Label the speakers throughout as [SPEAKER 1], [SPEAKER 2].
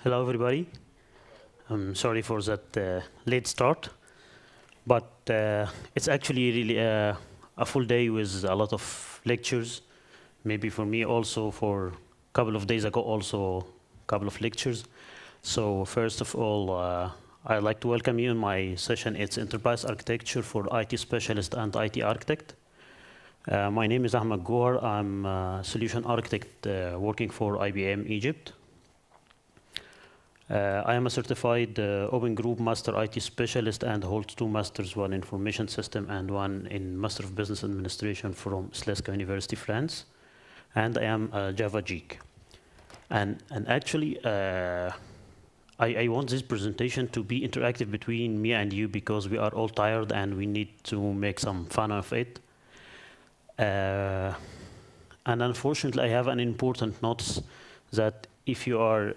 [SPEAKER 1] Hello, everybody. I'm sorry for that late start, but it's actually really a full day with a lot of lectures. Maybe for me also for a couple of days ago also a couple of lectures. So first of all, I'd like to welcome you in my session. It's Enterprise Architecture for IT Specialist and IT Architect. My name is Ahmad Gohar. I'm a Solution Architect working for IBM Egypt. I am a certified Open Group Master IT Specialist and hold 2 Masters, one in Information System and one in Master of Business Administration from Slesca University, France. And I am a Java geek. And actually, I want this presentation to be interactive between me and you because we are all tired and we need to make some fun of it. And unfortunately, I have an important notice that if you are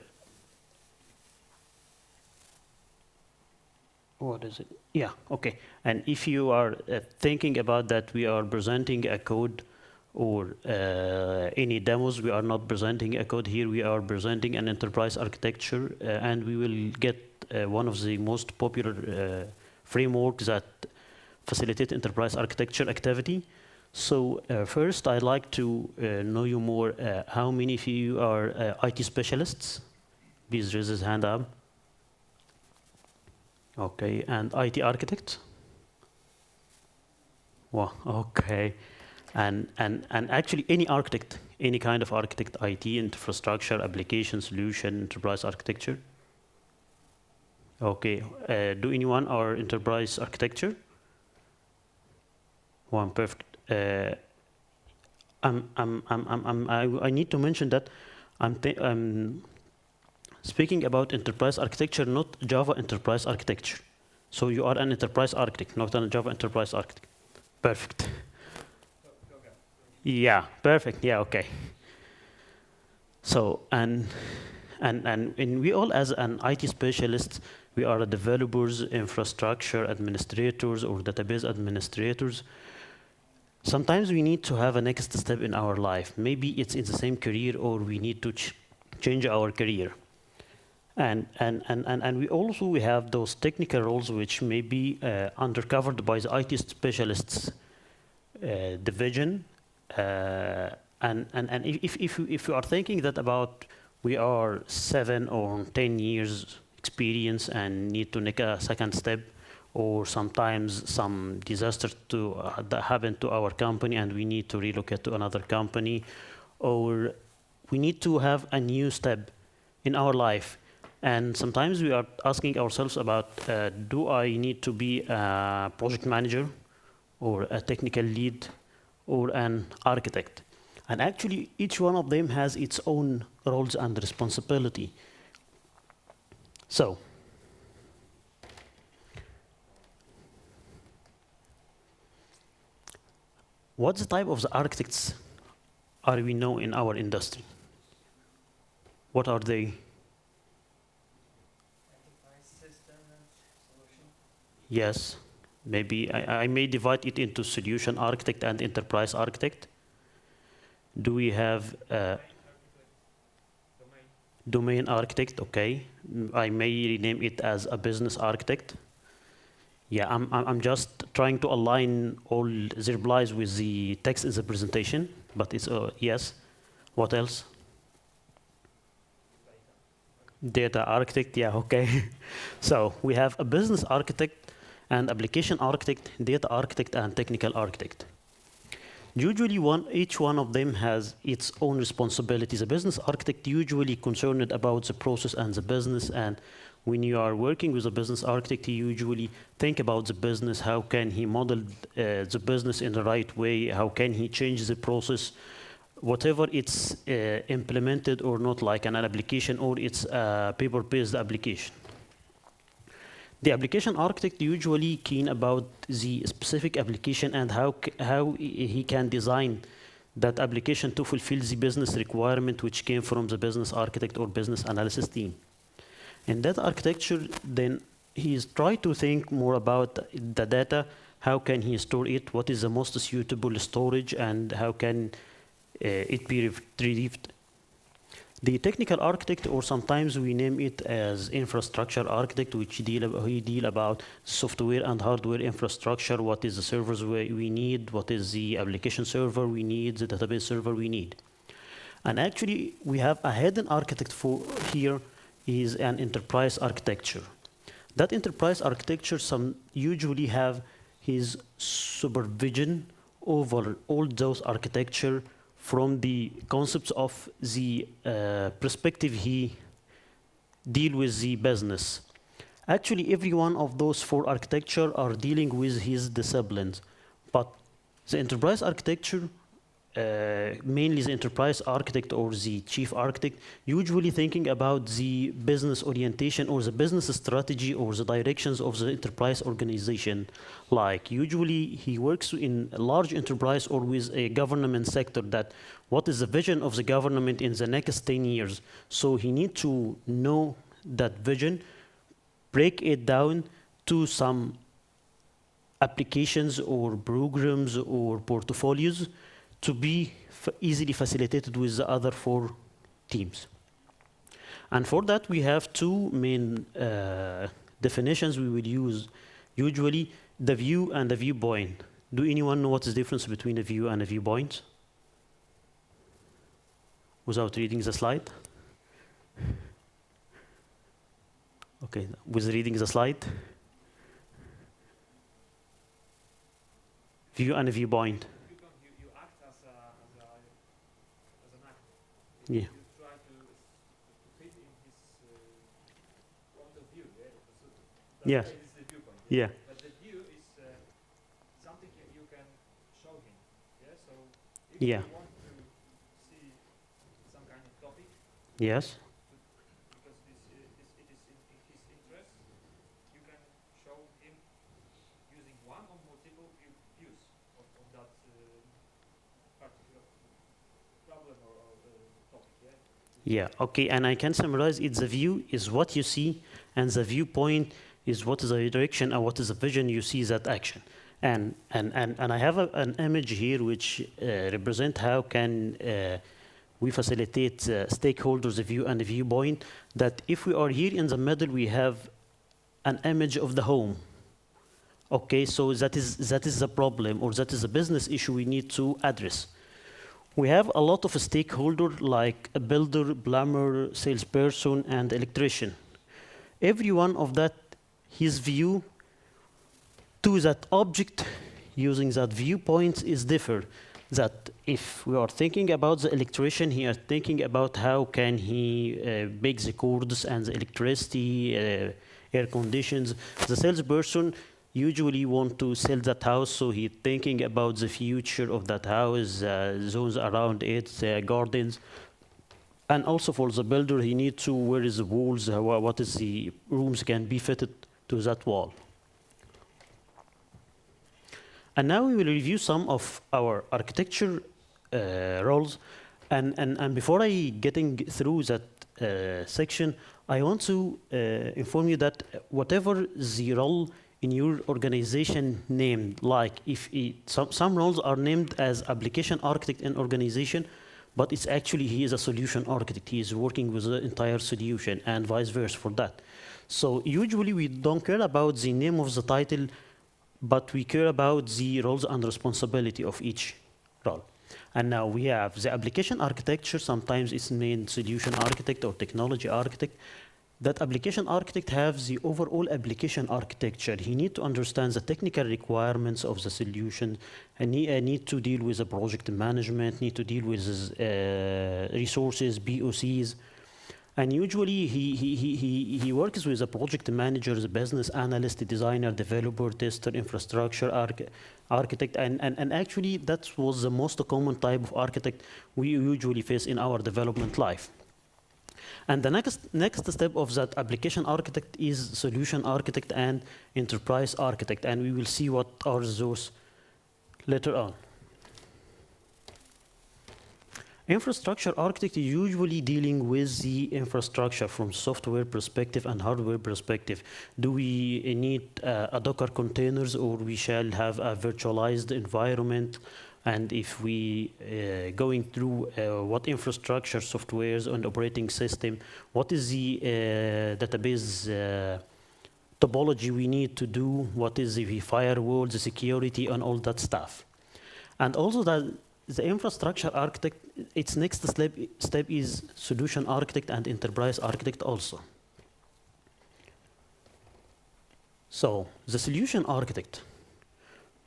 [SPEAKER 1] what is it? Yeah, okay. And if you are thinking about that we are presenting a code or any demos, we are not presenting a code here, we are presenting an enterprise architecture and we will get one of the most popular frameworks that facilitate enterprise architecture activity. So first, I'd like to know you more. How many of you are IT specialists? Please raise his hand up. Okay, and IT architect? Well, okay. And actually any architect, any kind of architect, IT, infrastructure, application, solution, enterprise architecture? Okay, do anyone are enterprise architecture? One, perfect. I need to mention that I'm speaking about enterprise architecture, not Java enterprise architecture. So you are an enterprise architect, not a Java enterprise architect. Perfect. Yeah, perfect. Yeah, okay. So and we all as an IT specialist, we are developers, infrastructure administrators, or database administrators. Sometimes we need to have a next step in our life. Maybe it's in the same career, or we need to change our career. And we have those technical roles which may be undercovered by the IT specialists division. And if you are thinking that about we are 7 or 10 years experience and need to make a second step, or sometimes some disaster that happened to our company and we need to relocate to another company, or we need to have a new step in our life. And sometimes we are asking ourselves about, do I need to be a project manager or a technical lead or an architect? And actually, each one of them has its own roles and responsibility. So, what's the type of the architects are we know in our industry? What are they? Yes, maybe I may divide it into solution architect and enterprise architect. Do we have domain architect? Okay, I may rename it as a business architect. Yeah, I'm just trying to align all the replies with the text in the presentation, but it's yes. What else? Data architect, yeah, okay. So we have a business architect and application architect, data architect, and technical architect. Usually each one of them has its own responsibilities. A business architect usually concerned about the process and the business, and when you are working with a business architect, you usually think about the business, how can he model the business in the right way, how can he change the process, whatever it's implemented or not, like an application or it's a paper-based application. The application architect usually keen about the specific application and how he can design that application to fulfill the business requirement which came from the business architect or business analysis team. In that architecture, then he's trying to think more about the data, how can he store it, what is the most suitable storage, and how can it be retrieved. The technical architect, or sometimes we name it as infrastructure architect, which he deal about software and hardware infrastructure. What is the servers we need? What is the application server we need? The database server we need? And actually, we have a hidden architect for here is an enterprise architecture. That enterprise architecture usually have his supervision over all those architecture from the concepts of the perspective he deal with the business. Actually, every one of those 4 architecture are dealing with his disciplines, but the enterprise architecture, mainly the enterprise architect or the chief architect, usually thinking about the business orientation or the business strategy or the directions of the enterprise organization. Like usually he works in a large enterprise or with a government sector, that what is the vision of the government in the next 10 years. So he needs to know that vision, break it down to some applications or programs or portfolios to be easily facilitated with the other 4 teams. And for that, we have 2 main definitions we will use. Usually, the view and the viewpoint. Do anyone know what's the difference between a view and a viewpoint? Without reading the slide? Okay, with reading the slide. View and a viewpoint.
[SPEAKER 2] You act as an actor.
[SPEAKER 1] Yeah.
[SPEAKER 2] You try to fit in his point of view.
[SPEAKER 1] Yeah.
[SPEAKER 2] That is the viewpoint.
[SPEAKER 1] Yeah.
[SPEAKER 2] But the view is something you can show him. Yeah. So if
[SPEAKER 1] Yeah.
[SPEAKER 2] you want to see some kind of topic,
[SPEAKER 1] Yes.
[SPEAKER 2] because it is in his interest, you can show him using one or multiple views of that particular problem or topic. Yeah.
[SPEAKER 1] Yeah, okay, and I can summarize it. The view is what you see, and the viewpoint is what is the direction and what is the vision you see that action. And I have an image here which represent how can we facilitate stakeholders' view and the viewpoint, that if we are here in the middle, we have an image of the home. Okay, so that is the problem, or that is a business issue we need to address. We have a lot of stakeholders like a builder, plumber, salesperson, and electrician. Every one of that, his view to that object using that viewpoint is different. That if we are thinking about the electrician, he is thinking about how can he make the cords and the electricity, air conditions. The salesperson usually want to sell that house, so he's thinking about the future of that house, zones around it, gardens. And also for the builder, he needs to, where is the walls, what is the rooms can be fitted to that wall. And now we will review some of our architecture roles. And before I getting through that section, I want to inform you that whatever the role in your organization named, like if some roles are named as application architect in organization, but it's actually he is a solution architect. He is working with the entire solution, and vice versa for that. So usually we don't care about the name of the title, but we care about the roles and responsibility of each role. And now we have the application architecture. Sometimes it's named solution architect or technology architect. That application architect has the overall application architecture. He needs to understand the technical requirements of the solution, and he need to deal with the project management, need to deal with his, resources, BOCs. And usually he works with the project manager, the business analyst, designer, developer, tester, infrastructure architect, and actually that was the most common type of architect we usually face in our development life. And the next step of that application architect is solution architect and enterprise architect, and we will see what are those later on. Infrastructure architect is usually dealing with the infrastructure from software perspective and hardware perspective. Do we need a Docker containers, or we shall have a virtualized environment? And if we going through what infrastructure, softwares, and operating system, what is the database topology we need to do, what is the firewall, the security, and all that stuff. And also that the infrastructure architect, its next step is solution architect and enterprise architect also. So the solution architect.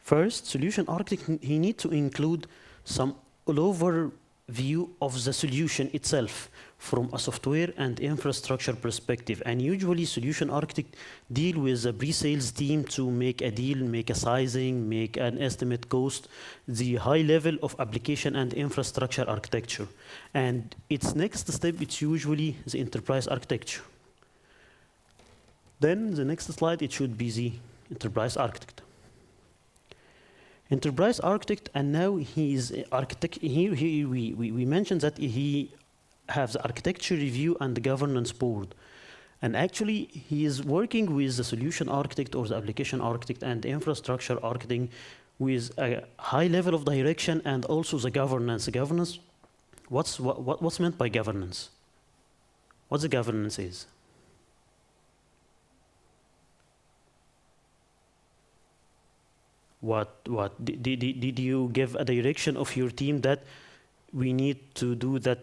[SPEAKER 1] First, solution architect, he needs to include some all-over view of the solution itself from a software and infrastructure perspective. And usually solution architect deal with the pre-sales team to make a deal, make a sizing, make an estimate cost, the high level of application and infrastructure architecture. And its next step, it's usually the enterprise architecture. Then the next slide, it should be the enterprise architect. Enterprise architect, and now he is architect. Here we mentioned that he has the architecture review and the governance board. And actually, he is working with the solution architect or the application architect and the infrastructure architect with a high level of direction and also the governance. Governance, what's meant by governance? What the governance is? Did you give a direction of your team that we need to do that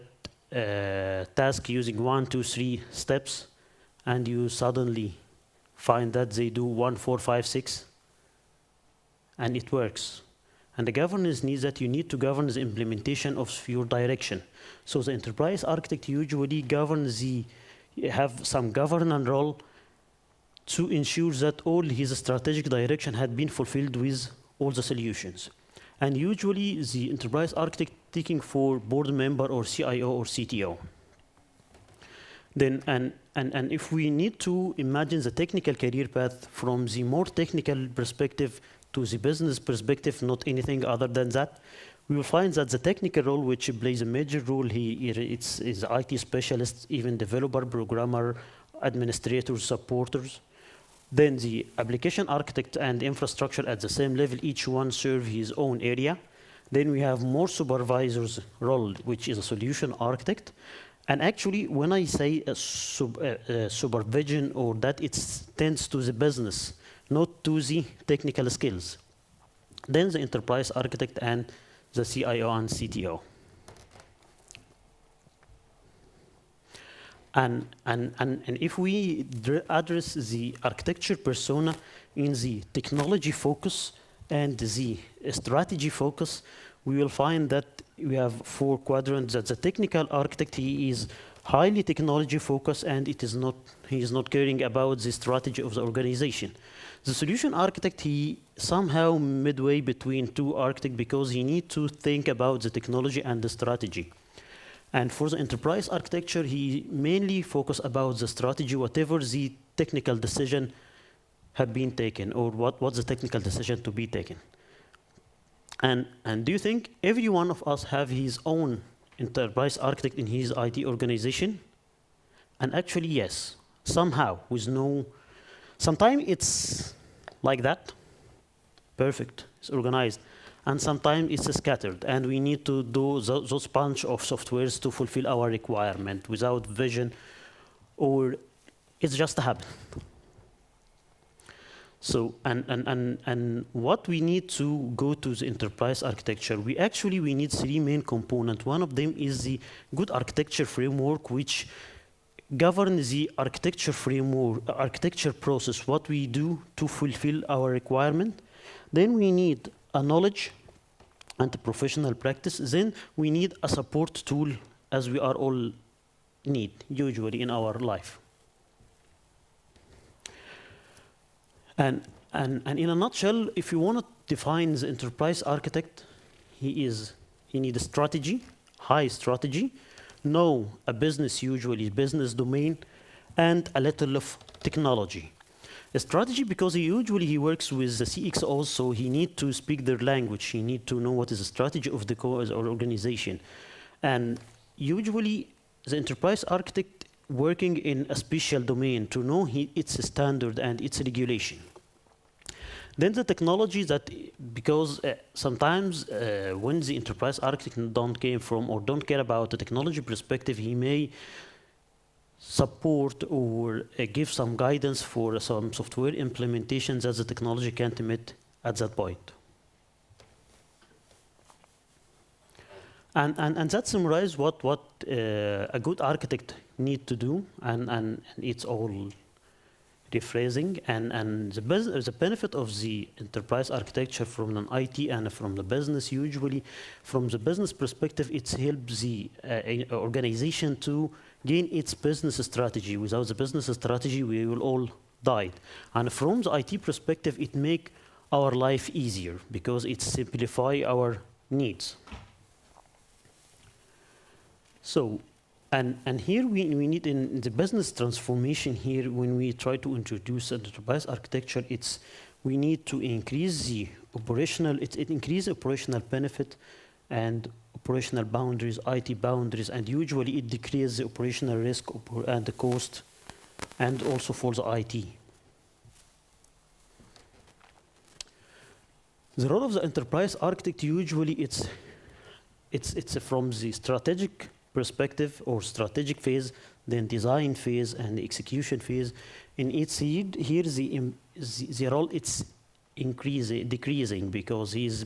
[SPEAKER 1] task using 1, 2, 3 steps, and you suddenly find that they do 1, 4, 5, 6, and it works? And the governance needs that you need to govern the implementation of your direction. So the enterprise architect usually governs have some governance role to ensure that all his strategic direction had been fulfilled with all the solutions. And usually the enterprise architect taking for board member or CIO or CTO. Then, and if we need to imagine the technical career path from the more technical perspective to the business perspective, not anything other than that, we will find that the technical role, which plays a major role here, it's IT specialist, even developer, programmer, administrators, supporters. Then the application architect and infrastructure at the same level, each one serve his own area. Then we have more supervisors role, which is a solution architect. And actually, when I say supervision or that, it tends to the business, not to the technical skills. Then the enterprise architect and the CIO and CTO. And if we address the architecture persona in the technology focus and the strategy focus, we will find that we have 4 quadrants. That the technical architect, he is highly technology focused, and he is not caring about the strategy of the organization. The solution architect, he somehow midway between 2 architects because he needs to think about the technology and the strategy. And for the enterprise architecture, he mainly focus about the strategy, whatever the technical decision have been taken, or what's the technical decision to be taken. And do you think every one of us have his own enterprise architect in his IT organization? And actually, yes, somehow, with no, sometimes it's like that, perfect, it's organized. And sometimes it's scattered, and we need to do those bunch of softwares to fulfill our requirement without vision, or it's just a habit. So, and what we need to go to the enterprise architecture, we need 3 main components. One of them is the good architecture framework, which governs the architecture framework, architecture process, what we do to fulfill our requirement. Then we need a knowledge and a professional practice. Then we need a support tool, as we are all need usually in our life. And in a nutshell, if you want to define the enterprise architect, he needs a strategy, high strategy, know a business, usually business domain, and a little of technology. A strategy, because he works with the CXOs, so he needs to speak their language. He needs to know what is the strategy of the organization. And usually, the enterprise architect working in a special domain to know its standard and its regulation. Then the technology that, because sometimes when the enterprise architect don't came from or don't care about the technology perspective, he may support or give some guidance for some software implementations that the technology can't meet at that point. And that summarizes what a good architect need to do, and it's all rephrasing, and the benefit of the enterprise architecture from an IT and from the business, usually from the business perspective, it helps the organization to gain its business strategy. Without the business strategy, we will all die. And from the IT perspective, it make our life easier because it simplify our needs. So, and here we need in the business transformation here, when we try to introduce an enterprise architecture, we need to increase the operational, it increase operational benefit and operational boundaries, IT boundaries, and usually it decreases the operational risk and the cost, and also for the IT. The role of the enterprise architect, usually it's from the strategic perspective or strategic phase, then design phase and the execution phase. In its here the role it's decreasing because he's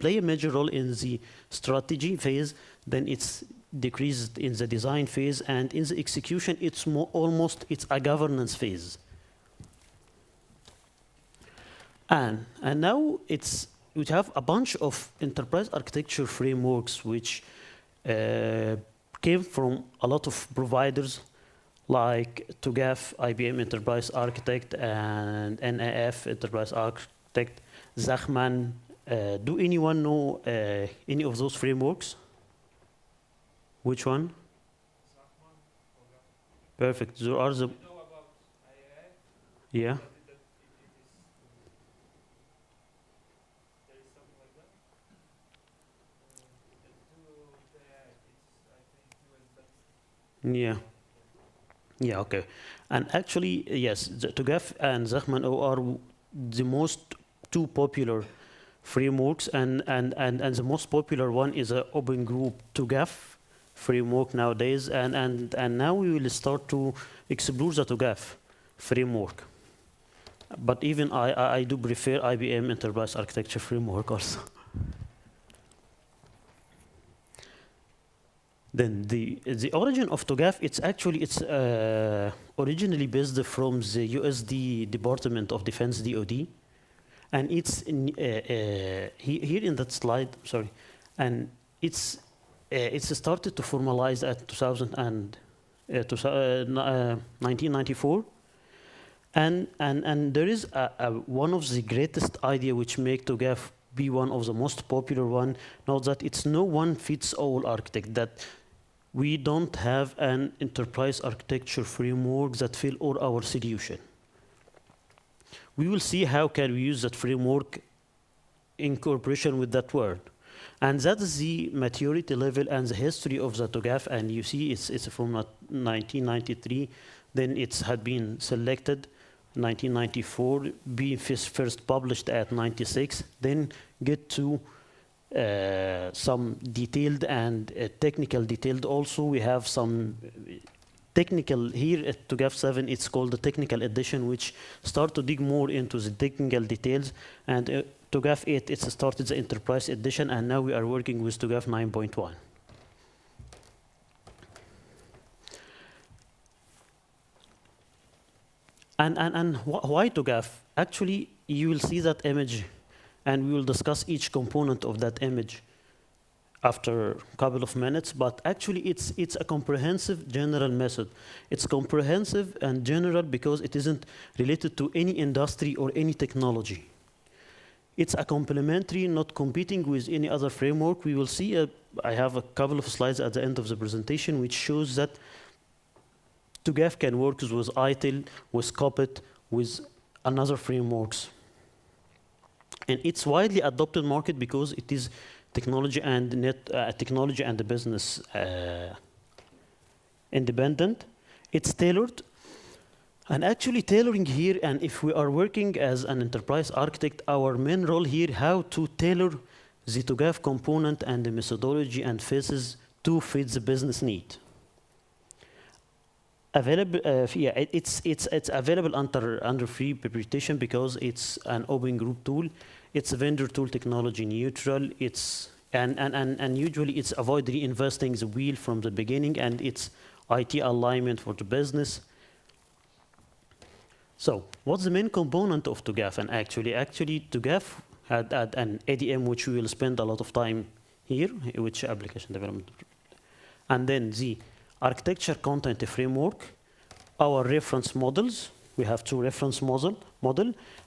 [SPEAKER 1] play a major role in the strategy phase, then it's decreased in the design phase, and in the execution it's it's a governance phase. And now we have a bunch of enterprise architecture frameworks which came from a lot of providers like TOGAF, IBM Enterprise Architect, and NAF Enterprise Architect, Zachman. Do anyone know any of those frameworks? Which one?
[SPEAKER 2] Zachman, TOGAF.
[SPEAKER 1] Perfect. There are the.
[SPEAKER 2] I know about IAI.
[SPEAKER 1] Yeah.
[SPEAKER 2] But there is something like that.
[SPEAKER 1] Yeah. Yeah, okay. And actually, yes, the TOGAF and Zachman are the most two popular frameworks, and the most popular one is an open group TOGAF framework nowadays, and now we will start to explore the TOGAF framework. But even I do prefer IBM Enterprise Architecture Framework also. Then the origin of TOGAF, it's originally based from the USD Department of Defense, DoD, and it's here in that slide. Sorry, and it's started to formalize at 1994, and there is one of the greatest idea which make TOGAF be one of the most popular one. Now that it's no one fits all architect, that we don't have an enterprise architecture framework that fill all our solution. We will see how can we use that framework in cooperation with that word. And that is the maturity level and the history of the TOGAF. And you see it's from 1993, then it had been selected 1994, being first published at 96, then get to some detailed and technical detailed also. We have some technical here at TOGAF 7, it's called the technical edition, which start to dig more into the technical details. And TOGAF 8, it's started the enterprise edition, and now we are working with TOGAF 9.1. And why TOGAF? Actually, you will see that image, and we will discuss each component of that image after a couple of minutes. But actually, it's a comprehensive general method. It's comprehensive and general because it isn't related to any industry or any technology. It's a complementary, not competing with any other framework. We will see, I have a couple of slides at the end of the presentation which shows that TOGAF can work with ITIL, with COPIT, with another frameworks. And it's widely adopted market because it is technology and technology and the business independent. It's tailored, And actually tailoring here, and if we are working as an enterprise architect, our main role here, how to tailor the TOGAF component and the methodology and phases to fit the business need. Available, yeah, it's available under free preparation because it's an open group tool. It's a vendor tool, technology neutral. It's and usually it's avoid reinvesting the wheel from the beginning, and it's IT alignment for the business. So what's the main component of TOGAF? And actually TOGAF had an ADM, which we will spend a lot of time here, which application development, and then the architecture content framework, our reference models. We have two reference model,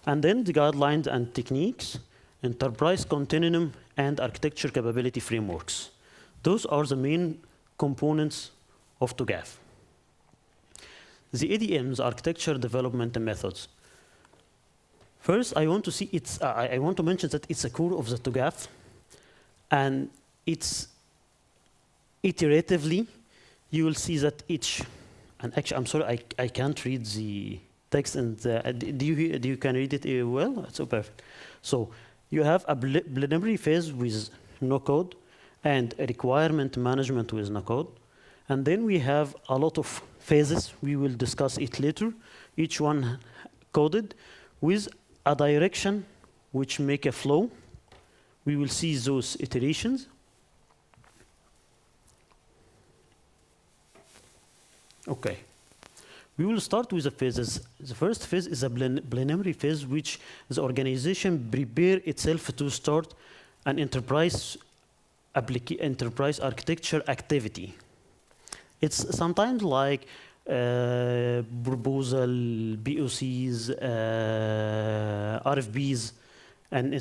[SPEAKER 1] and then the guidelines and techniques, enterprise continuum, and architecture capability frameworks. Those are the main components of TOGAF. The ADMs, architecture development methods. First, I want to see it's. I want to mention that it's a core of the TOGAF, and it's iteratively. You will see that each. And actually, I'm sorry, I can't read the text. And do you can read it well? That's so perfect. So you have a preliminary phase with no code, and a requirement management with no code, and then we have a lot of phases. We will discuss it later. Each one coded with a direction which make a flow. We will see those iterations. Okay. We will start with the phases. The first phase is a preliminary phase, which the organization prepare itself to start an enterprise architecture activity. It's sometimes like proposal, POCs, RFPs, and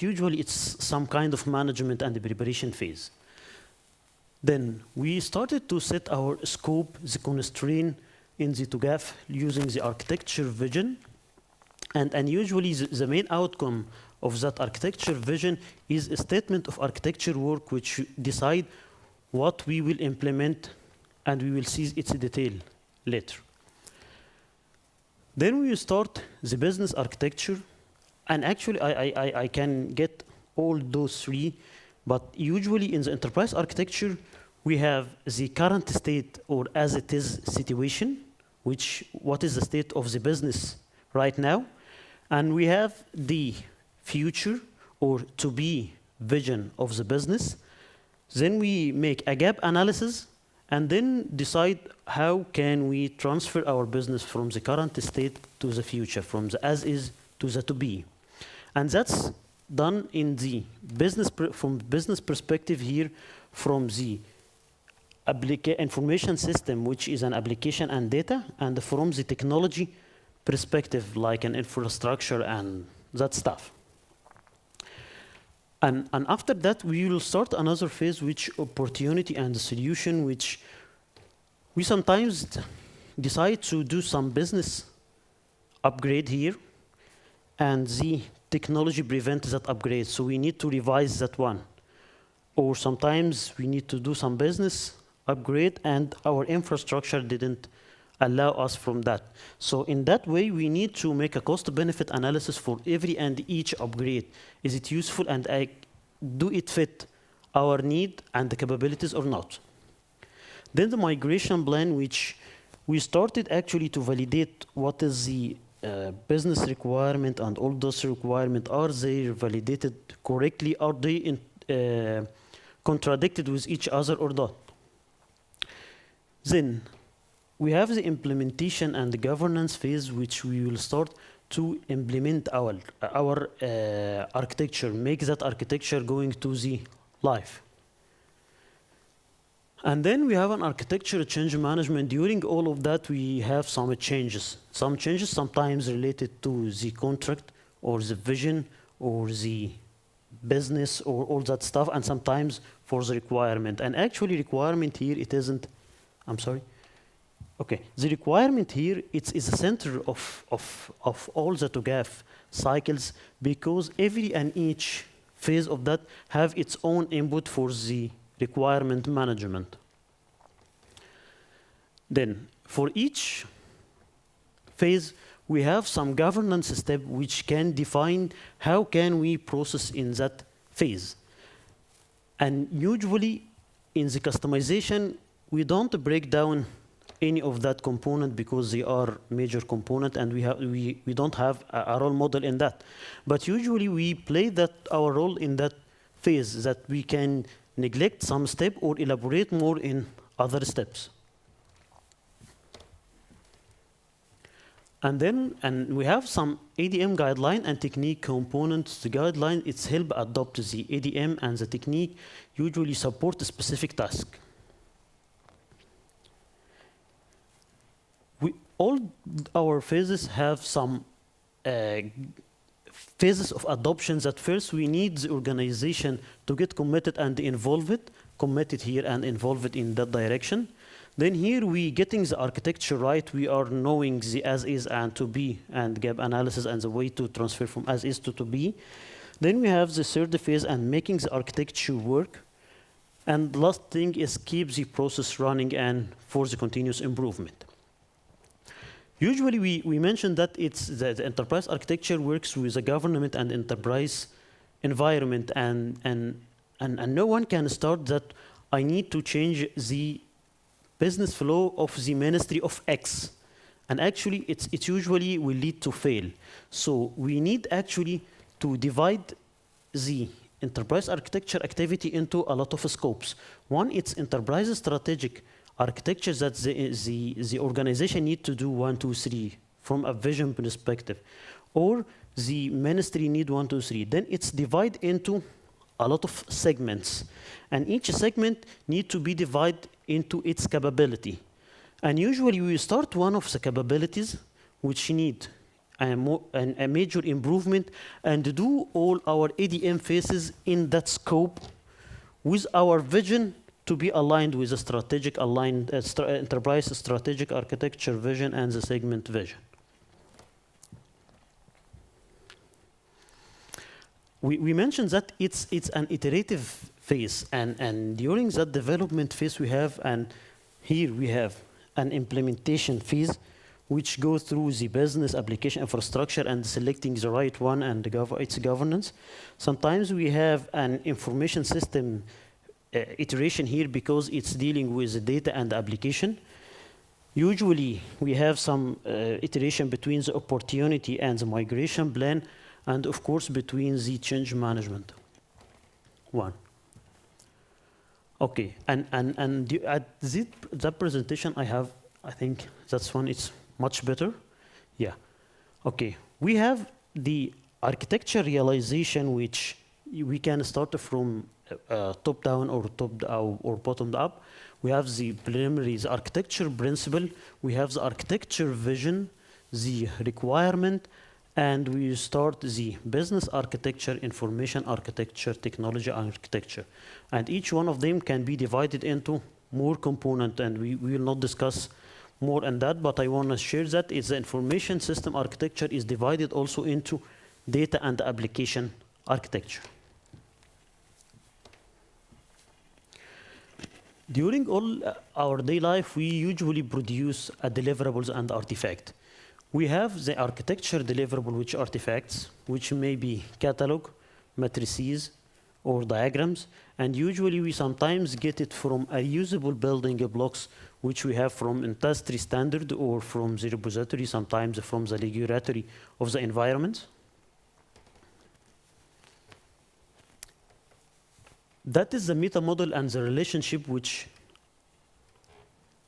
[SPEAKER 1] usually it's some kind of management and the preparation phase. Then we started to set our scope, the constraint in the TOGAF using the architecture vision. And usually the main outcome of that architecture vision is a statement of architecture work which decide what we will implement, and we will see its detail later. Then we will start the business architecture, and actually I can get all those three, but usually in the enterprise architecture, we have the current state or as it is situation, what is the state of the business right now, and we have the future or to be vision of the business. Then we make a gap analysis and then decide how can we transfer our business from the current state to the future, from the as is to the to be. And that's done in the business from business perspective here, from the information system, which is an application and data, and from the technology perspective, like an infrastructure and that stuff. And after that, we will start another phase, which opportunity and solution, which we sometimes decide to do some business upgrade here, and the technology prevents that upgrade, so we need to revise that one. Or sometimes we need to do some business upgrade, and our infrastructure didn't allow us from that. So in that way, we need to make a cost-benefit analysis for every and each upgrade. Is it useful, and do it fit our need and the capabilities or not? Then the migration plan, which we started actually to validate what is the business requirement, and all those requirements, are they validated correctly? Are they contradicted with each other or not? Then we have the implementation and the governance phase, which we will start to implement our architecture, make that architecture going to the life. And then we have an architecture change management. During all of that, we have some changes. Some changes sometimes related to the contract or the vision or the business or all that stuff, and sometimes for the requirement. And actually requirement here, it isn't, I'm sorry. Okay, the requirement here, it's the center of all the TOGAF cycles, because every and each phase of that have its own input for the requirement management. Then for each phase, we have some governance step which can define how can we process in that phase. And usually in the customization, we don't break down any of that component because they are major component and we don't have a role model in that. But usually we play that our role in that phase that we can neglect some step or elaborate more in other steps. And then we have some ADM guideline and technique components. The guideline, it's help adopt the ADM, and the technique usually support a specific task. All our phases have some phases of adoptions. At first, we need the organization to get committed and committed here and involved in that direction. Then here we getting the architecture right. We are knowing the as is and to be and gap analysis and the way to transfer from as is to be. Then we have the third phase and making the architecture work. And the last thing is keep the process running and for the continuous improvement. Usually we mentioned that it's the enterprise architecture works with a government and enterprise environment, and no one can start that I need to change the business flow of the Ministry of X. And actually, it usually will lead to fail. So we need actually to divide the enterprise architecture activity into a lot of scopes. One, it's enterprise strategic architecture that the organization need to do 1, 2, 3 from a vision perspective. Or the ministry need 1, 2, 3. Then it's divided into a lot of segments. And each segment need to be divided into its capability. And usually we start one of the capabilities which need a major improvement and do all our ADM phases in that scope with our vision to be aligned with the strategic aligned enterprise strategic architecture vision and the segment vision. We mentioned that it's an iterative phase, and during that development phase we have, and here we have an implementation phase which goes through the business application infrastructure and selecting the right one and its governance. Sometimes we have an information system iteration here because it's dealing with the data and the application. Usually we have some iteration between the opportunity and the migration plan, and of course between the change management one. Okay, and at that presentation I think that's one, it's much better. Yeah. Okay, we have the architecture realization, which we can start from top down or bottom up. We have the preliminary, the architecture principle. We have the architecture vision, the requirement, and we start the business architecture, information architecture, technology architecture. And each one of them can be divided into more components, and we will not discuss more on that, but I want to share that it's the information system architecture is divided also into data and application architecture. During all our day life, we usually produce deliverables and artifact. We have the architecture deliverable, which artifacts, which may be catalog, matrices, or diagrams, and usually we sometimes get it from a usable building blocks, which we have from industry standard or from the repository, sometimes from the regulatory of the environment. That is the meta model and the relationship, which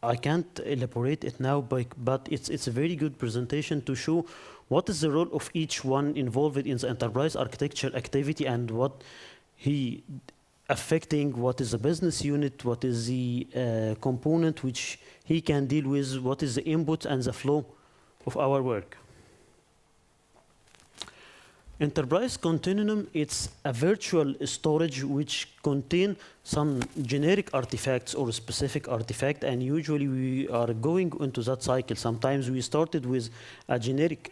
[SPEAKER 1] I can't elaborate it now, but it's a very good presentation to show what is the role of each one involved in the enterprise architecture activity and what he affecting, what is the business unit, what is the component which he can deal with, what is the input and the flow of our work. Enterprise continuum, it's a virtual storage which contain some generic artifacts or specific artifact, and usually we are going into that cycle. Sometimes we started with a generic,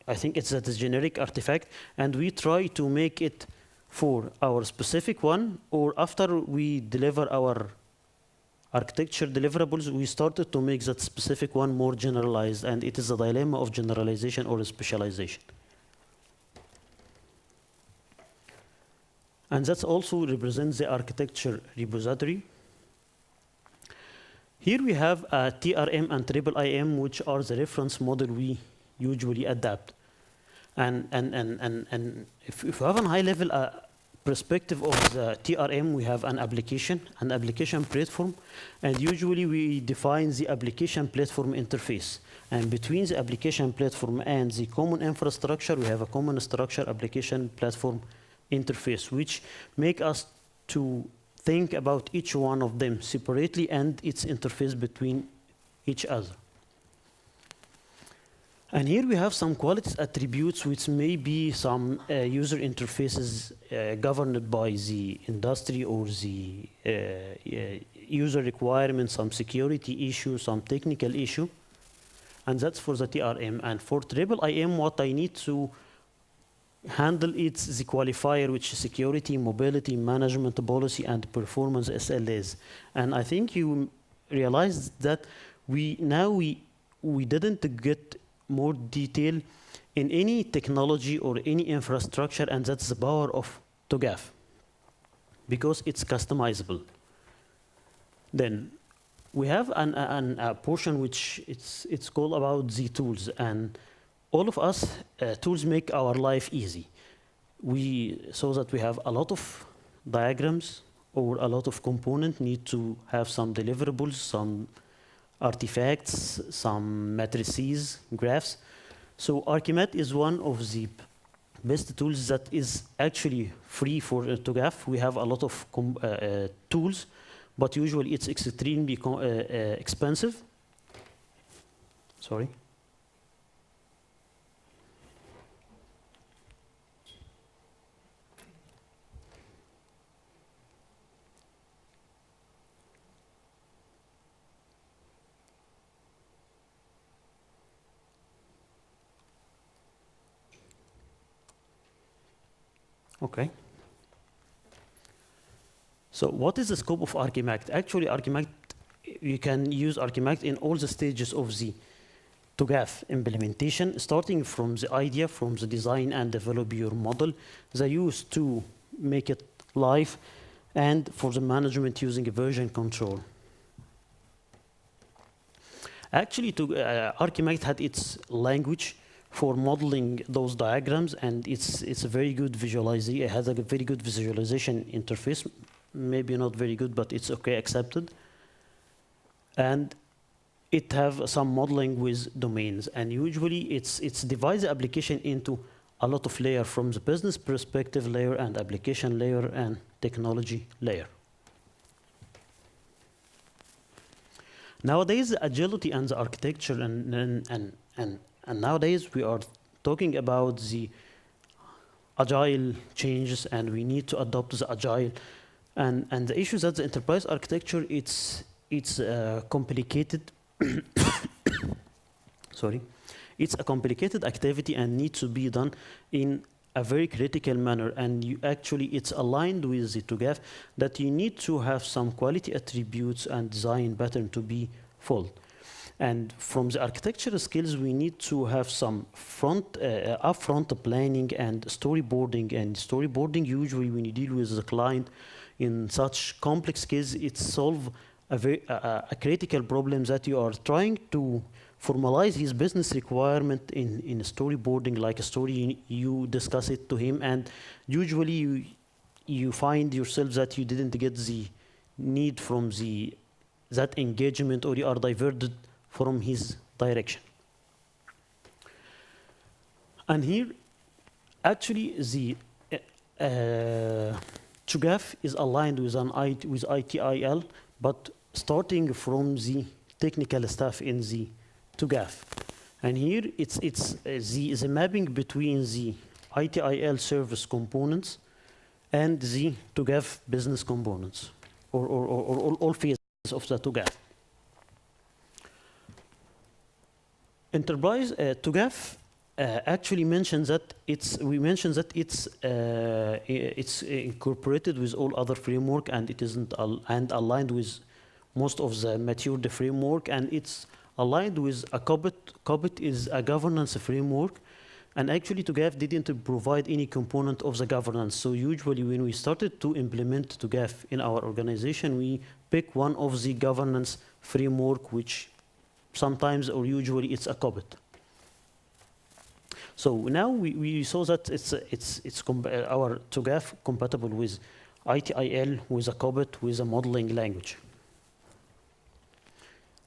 [SPEAKER 1] I think it's that is generic artifact, and we try to make it for our specific one, or after we deliver our architecture deliverables, we started to make that specific one more generalized, and it is a dilemma of generalization or specialization. And that also represents the architecture repository. Here we have a TRM and triple IM, which are the reference model we usually adapt. And if you have a high level perspective of the TRM, we have an application platform, and usually we define the application platform interface. And between the application platform and the common infrastructure, we have a common structure application platform interface, which make us to think about each one of them separately and its interface between each other. And here we have some quality attributes which may be some user interfaces governed by the industry or the user requirements, some security issue, some technical issue. And that's for the TRM. And for triple IM, what I need to handle it's the qualifier, which is security, mobility, management policy, and performance SLAs. And I think you realized that we didn't get more detail in any technology or any infrastructure, and that's the power of TOGAF, because it's customizable. Then we have a portion which it's called about the tools, and all of us, tools make our life easy. We saw that we have a lot of diagrams or a lot of components need to have some deliverables, some artifacts, some matrices, graphs. So Archimed is one of the best tools that is actually free for TOGAF. We have a lot of tools, but usually it's extremely expensive. Sorry. Okay. So what is the scope of Archimed? Actually, Archimed, you can use Archimed in all the stages of the TOGAF implementation, starting from the idea, from the design and develop your model, the use to make it live, and for the management using a version control. Actually, Archimed had its language for modeling those diagrams, and it's a very good visualization. It has a very good visualization interface. Maybe not very good, but it's okay, accepted. And it have some modeling with domains, and usually it's divides the application into a lot of layers, from the business perspective layer and application layer and technology layer. Nowadays, the agility and the architecture and nowadays we are talking about the agile changes, and we need to adopt the agile. And the issue that the enterprise architecture, it's complicated. Sorry, it's a complicated activity and needs to be done in a very critical manner. And you actually, it's aligned with the TOGAF that you need to have some quality attributes and design pattern to be full. And from the architectural skills, we need to have some upfront planning and storyboarding. And storyboarding, usually when you deal with the client in such complex cases, it solves a critical problem that you are trying to formalize his business requirement in storyboarding, like a story, you discuss it to him, and usually you find yourself that you didn't get the need from that engagement, or you are diverted from his direction. And here, actually, the TOGAF is aligned with ITIL, but starting from the technical staff in the TOGAF. And here, it's the mapping between the ITIL service components and the TOGAF business components, or all phases of the TOGAF. Enterprise TOGAF actually mentions that it's incorporated with all other framework, and it isn't and aligned with most of the matured framework, and it's aligned with a COBIT. COBIT is a governance framework, and actually TOGAF didn't provide any component of the governance. So usually when we started to implement TOGAF in our organization, we pick one of the governance framework, which sometimes or usually it's a COBIT. So now we saw that our TOGAF compatible with ITIL, with a COBIT, with a modeling language.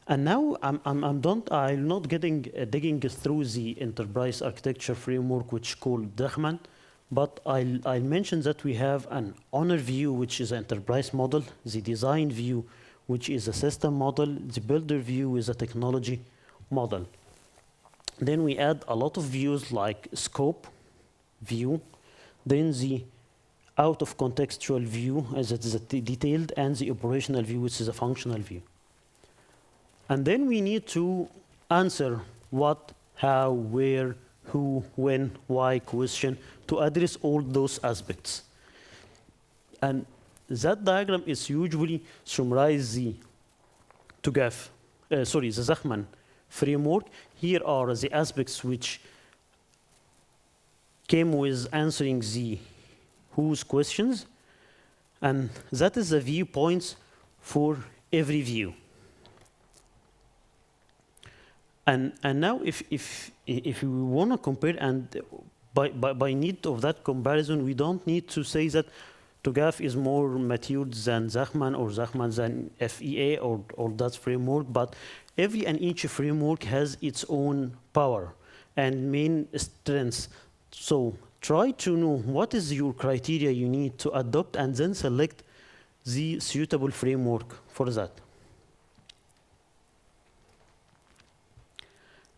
[SPEAKER 1] And now I'm not digging through the enterprise architecture framework, which called Dachman, but I'll mention that we have an owner view, which is an enterprise model, the design view, which is a system model, the builder view is a technology model. Then we add a lot of views like scope view, then the out of contextual view, as it is a detailed, and the operational view, which is a functional view. And then we need to answer what, how, where, who, when, why question to address all those aspects. And that diagram is usually summarize the TOGAF, the Zachman framework. Here are the aspects which came with answering the whose questions, and that is the viewpoints for every view. And now if we want to compare, and by need of that comparison, we don't need to say that TOGAF is more matured than Zachman or Zachman than FEA or that framework, but every and each framework has its own power and main strengths. So try to know what is your criteria you need to adopt, and then select the suitable framework for that.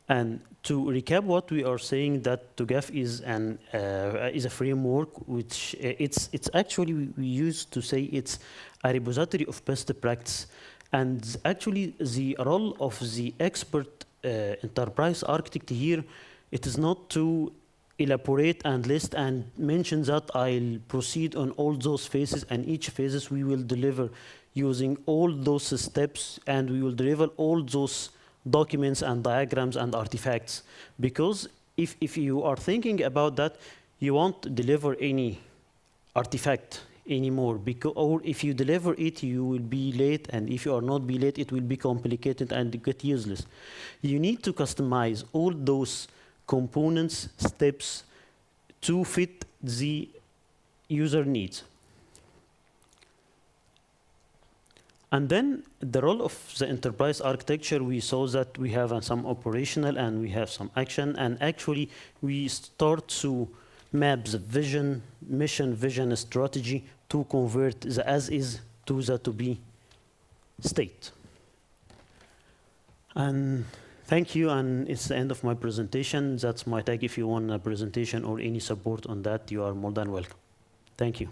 [SPEAKER 1] And to recap what we are saying, that TOGAF is a framework which it's actually, we used to say it's a repository of best practice. And actually the role of the expert enterprise architect here, it is not to elaborate and list and mention that I'll proceed on all those phases, and each phases we will deliver using all those steps, and we will deliver all those documents and diagrams and artifacts. Because if you are thinking about that, you won't deliver any artifact anymore, or if you deliver it, you will be late, and if you are not be late, it will be complicated and get useless. You need to customize all those components, steps, to fit the user needs. And then the role of the enterprise architecture, we saw that we have some operational and we have some action, and actually we start to map the vision, mission, vision, strategy to convert the as-is to the to-be state. And thank you, and it's the end of my presentation. That's my tag. If you want a presentation or any support on that, you are more than welcome. Thank you.